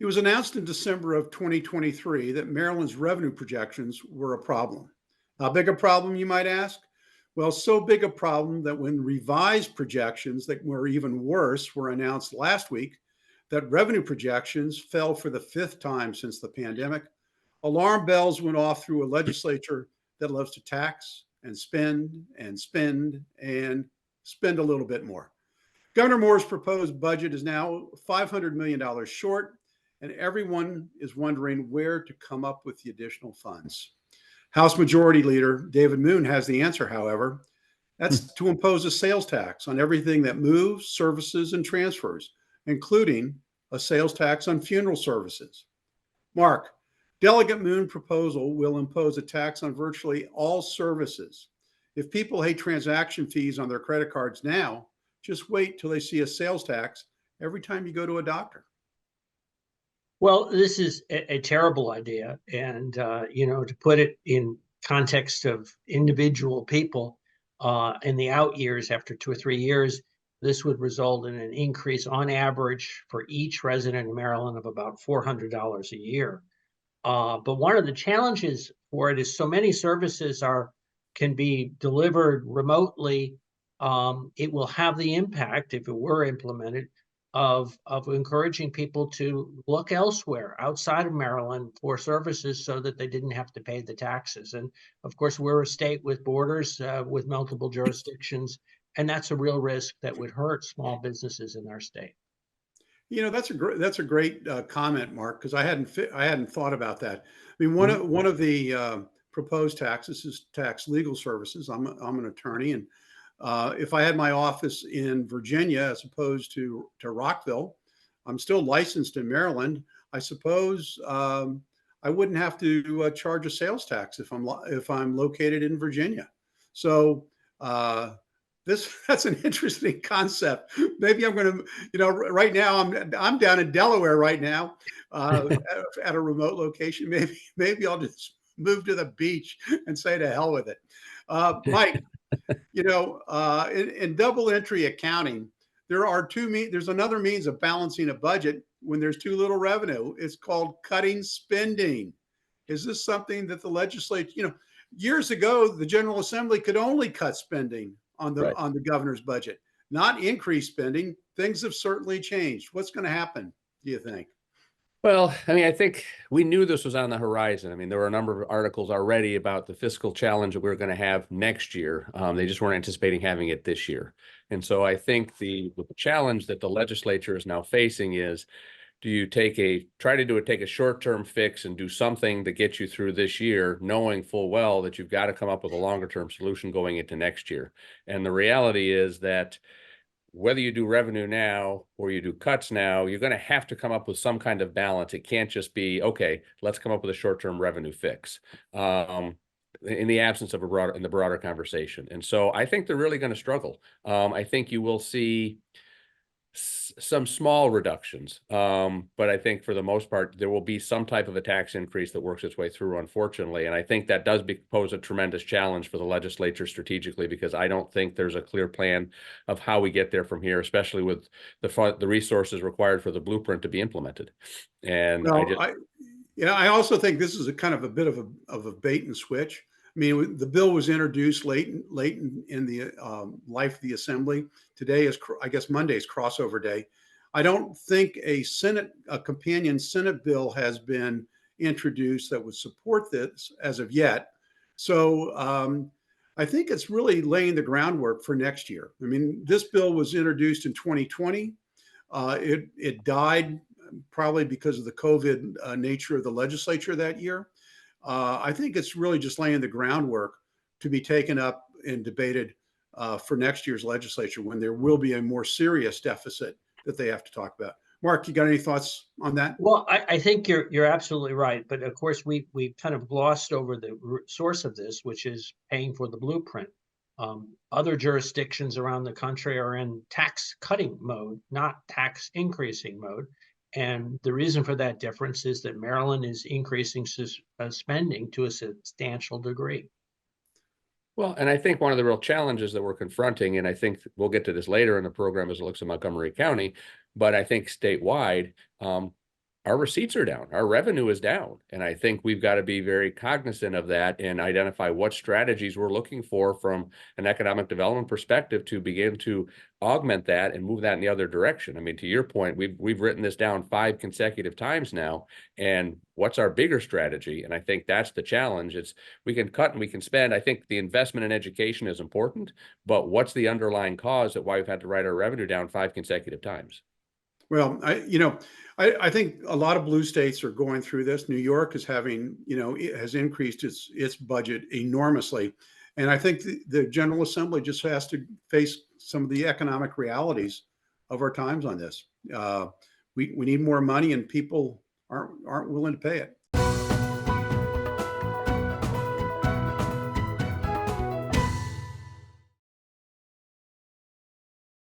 It was announced in December of 2023 that Maryland's revenue projections were a problem. How big a problem, you might ask? Well, so big a problem that when revised projections that were even worse were announced last week, that revenue projections fell for the fifth time since the pandemic. Alarm bells went off through a legislature that loves to tax and spend and spend and spend a little bit more. Governor Moore's proposed budget is now $500 million short, and everyone is wondering where to come up with the additional funds. House Majority Leader David Moon has the answer, however. That's to impose a sales tax on everything that moves, services, and transfers, including a sales tax on funeral services. Mark, Delegate Moon's proposal will impose a tax on virtually all services. If people hate transaction fees on their credit cards now, just wait till they see a sales tax every time you go to a doctor. Well, this is a terrible idea. And, to put it in context of individual people, in the out years, after 2 or 3 years, this would result in an increase on average for each resident in Maryland of about $400 a year. But one of the challenges for it is so many services can be delivered remotely. It will have the impact, if it were implemented, of encouraging people to look elsewhere outside of Maryland for services so that they didn't have to pay the taxes. And of course, we're a state with borders, with multiple jurisdictions, and that's a real risk that would hurt small businesses in our state. That's a great comment, Mark, because I hadn't thought about that. I mean, one of the proposed taxes is tax legal services. I'm an attorney, and if I had my office in Virginia as opposed to Rockville, I'm still licensed in Maryland. I suppose I wouldn't have to charge a sales tax if I'm located in Virginia. So that's an interesting concept. Maybe I'm going to, right now I'm down in Delaware right now at a remote location. Maybe I'll just move to the beach and say to hell with it. Mike, in double entry accounting, there's another means of balancing a budget when there's too little revenue. It's called cutting spending. Is this something that the legislature, years ago, the General Assembly could only cut spending on the governor's budget, not increase spending? Things have certainly changed. What's going to happen, do you think? Well, I mean, I think we knew this was on the horizon. I mean, there were a number of articles already about the fiscal challenge that we were going to have next year. They just weren't anticipating having it this year. And so I think the challenge that the legislature is now facing is, do you take a short-term fix and do something that gets you through this year, knowing full well that you've got to come up with a longer-term solution going into next year? And the reality is that whether you do revenue now or you do cuts now, you're going to have to come up with some kind of balance. It can't just be, okay, let's come up with a short-term revenue fix in the absence of the broader conversation. And so I think they're really going to struggle. I think you will see some small reductions, but I think for the most part, there will be some type of a tax increase that works its way through, unfortunately. And I think that does pose a tremendous challenge for the legislature strategically, because I don't think there's a clear plan of how we get there from here, especially with the resources required for the blueprint to be implemented. And I also think this is a kind of a bit of a bait and switch. I mean, the bill was introduced late in the life of the assembly. Today is, I guess, Monday's crossover day. I don't think a companion Senate bill has been introduced that would support this as of yet. So I think it's really laying the groundwork for next year. I mean, this bill was introduced in 2020. It died probably because of the COVID nature of the legislature that year. I think it's really just laying the groundwork to be taken up and debated for next year's legislature, when there will be a more serious deficit that they have to talk about. Mark, you got any thoughts on that? Well, I think you're absolutely right. But of course, we kind of glossed over the source of this, which is paying for the blueprint. Other jurisdictions around the country are in tax cutting mode, not tax increasing mode. And the reason for that difference is that Maryland is increasing spending to a substantial degree. Well, and I think one of the real challenges that we're confronting, and I think we'll get to this later in the program as it looks at Montgomery County, but I think statewide, our receipts are down, our revenue is down. And I think we've got to be very cognizant of that and identify what strategies we're looking for from an economic development perspective to begin to augment that and move that in the other direction. I mean, to your point, we've written this down 5 consecutive times now. And what's our bigger strategy? And I think that's the challenge. It's we can cut and we can spend. I think the investment in education is important, but what's the underlying cause of why we've had to write our revenue down 5 consecutive times? Well, I think a lot of blue states are going through this. New York is having, it has increased its budget enormously. And I think the General Assembly just has to face some of the economic realities of our times on this. We need more money, and people aren't willing to pay it.